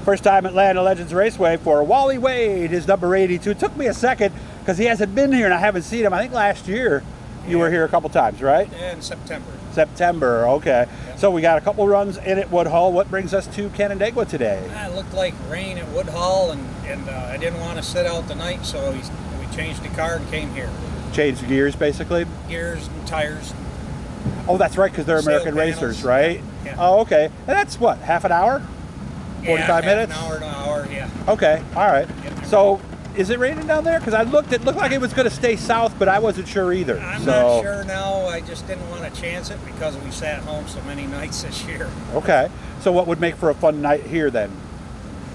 First time at Land of Legends Raceway for Wally Wade, his number 82. It took me a second because he hasn't been here and I haven't seen him. I think last year you were here a couple times, right? Yeah, in September. September, okay. Yep. So we got a couple runs in at Woodhull. What brings us to Canandaigua today? It looked like rain at Woodhull, and I didn't want to sit out the night, so we changed the car and came here. Changed gears, basically? Gears and tires. Oh, that's right, because they're Sail American panels. racers, right? Yeah. Oh, okay. And that's what, half an hour? 45 minutes? Half an hour to an hour, yeah. Okay, all right. Yep. So, is it raining down there? Because it looked like it was going to stay south, but I wasn't sure either. I'm not sure now. I just didn't want to chance it because we sat home so many nights this year. Okay. So what would make for a fun night here then?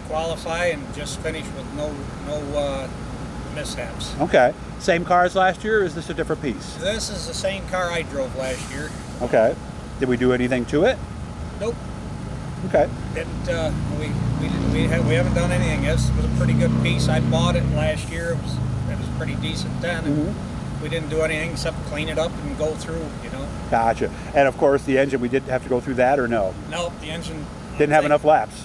Qualify and just finish with no mishaps. Okay. Same car as last year, or is this a different piece? This is the same car I drove last year. Okay. Did we do anything to it? Nope. Okay. Didn't we haven't done anything. This was a pretty good piece. I bought it last year. It was pretty decent then. And we didn't do anything except clean it up and go through, you know. Gotcha. And of course the engine, we did have to go through that or no? Nope, the engine Didn't have enough laps.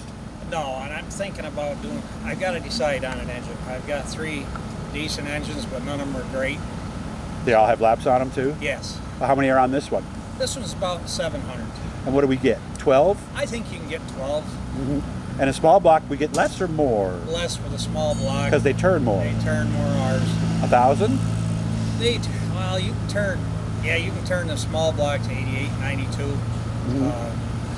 No, and I'm thinking about doing. I've got to decide on an engine. I've got 3 decent engines, but none of them are great. They all have laps on them too? Yes. How many are on this one? This one's about 700. And what do we get? 12? I think you can get 12. And a small block, we get less or more? Less for the small block. Because they turn more. They turn more ours. 1,000? Well, you can turn. Yeah, you can turn the small block to 88, 92.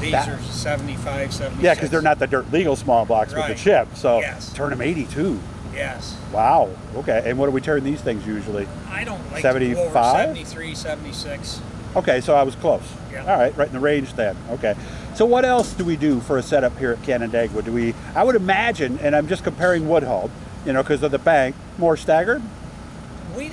These are 75, 76. Yeah, because they're not the dirt legal small blocks with the chip. So Yes. turn them 82. Yes. Wow. Okay. And what do we turn these things usually? I don't like 75? to go over 73, 76. Okay, so I was close. Yeah. All right, right in the range then. Okay. So what else do we do for a setup here at Canandaigua? I would imagine, and I'm just comparing Woodhull, because of the bank, more staggered? We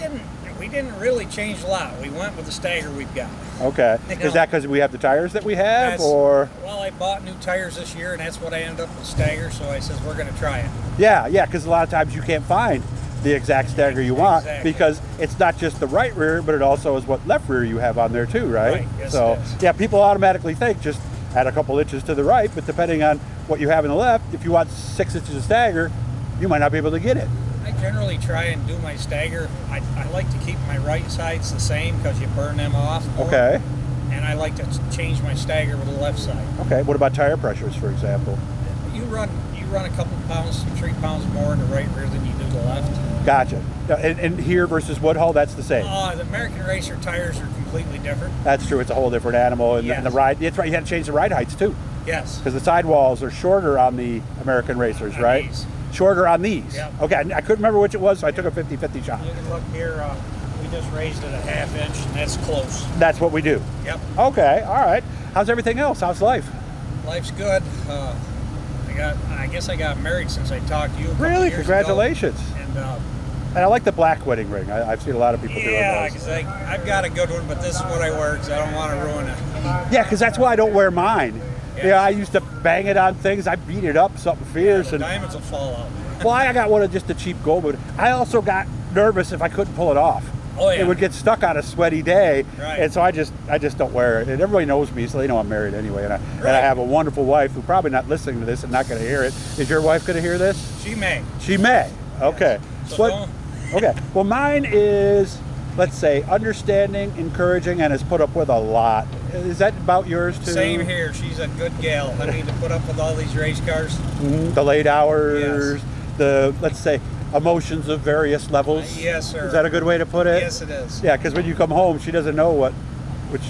didn't really change a lot. We went with the stagger we've got. Okay. Is that because we have the tires that we have, or? Well, I bought new tires this year, and that's what I ended up with stagger, so I says we're going to try it. Yeah, because a lot of times you can't find the exact stagger you want because it's not just the right rear, but it also is what left rear you have on there too, right? Right, yes, so, it is. yeah, people automatically think just add a couple inches to the right, but depending on what you have in the left, if you want 6 inches of stagger, you might not be able to get it. I generally try and do my stagger. I like to keep my right sides the same because you burn them off more. Okay. And I like to change my stagger with the left side. Okay. What about tire pressures, for example? You run a couple pounds, 3 pounds more in the right rear than you do the left. Gotcha. And here versus Woodhull, that's the same. The American Racer tires are completely different. That's true. It's a whole different animal. And, Yes. and the ride, that's right. You had to change the ride heights too. Yes. Because the sidewalls are shorter on the American Racers, On right? these. Shorter on these. Yep. Okay. I couldn't remember which it was, so I took a 50-50 shot. You can look here. We just raised it a 1/2 inch, and that's close. That's what we do. Yep. Okay. All right. How's everything else? How's life? Life's good. I guess I got married since I talked to you. A couple Really? years Congratulations. Ago. And I like the black wedding ring. I've seen a lot of people doing Yeah, those. because I've got a good one, but this is what I wear because I don't want to ruin it. Yeah, because that's why I don't wear mine. Yeah. Yeah, I used to bang it on things. I beat it up something fierce. The And diamonds will fall out. well, I got one of just a cheap gold, but I also got nervous if I couldn't pull it off. Oh, yeah. It would get stuck on a sweaty day, Right. and so I just don't wear it. And everybody knows me, so they know I'm married anyway. And I Right. have a wonderful wife who's probably not listening to this and not going to hear it. Is your wife going to hear this? She may. She may. Okay. So What- don't- Okay. Well, mine is, let's say, understanding, encouraging, and has put up with a lot. Is that about yours too? Same here. She's a good gal. I mean, to put up with all these race cars. The late hours, the, let's say, emotions of various levels. Yes, sir. Is that a good way to put it? Yes, it is. Yeah, because when you come home, she doesn't know what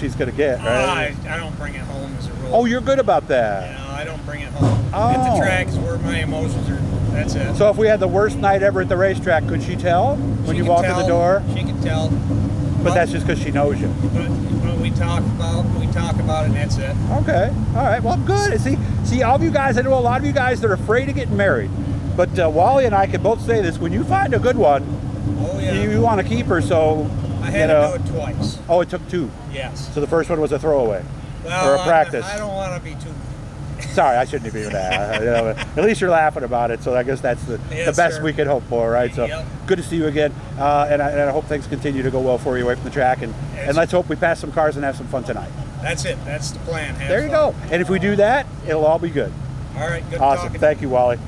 she's going to get, right? I don't bring it home as a rule. Oh, you're good about that. No, I don't bring it home. Oh. At the track is where my emotions are. That's it. So if we had the worst night ever at the racetrack, could she tell when She you can walk in the tell. door? She can tell. But that's just because she knows you. But we talk about it, and that's it. Okay. All right. Well, good. See, all of you guys, I know a lot of you guys that are afraid of getting married. But Wally and I can both say this. When you find a good one, Oh yeah. you want to keep her. So, I had to do it twice. Oh, it took 2. Yes. So the first one was a throwaway. Well, or a practice. I don't want to be too. Sorry, I shouldn't be doing that. At least you're laughing about it, so I guess that's the best sir. we could hope for, right? So Yep. good to see you again, and I hope things continue to go well for you away from the track, and let's hope we pass some cars and have some fun tonight. That's it. That's the plan. Have There you fun. go. And if we do that, it'll all be good. All right, good Awesome. talking. Thank you, Wally.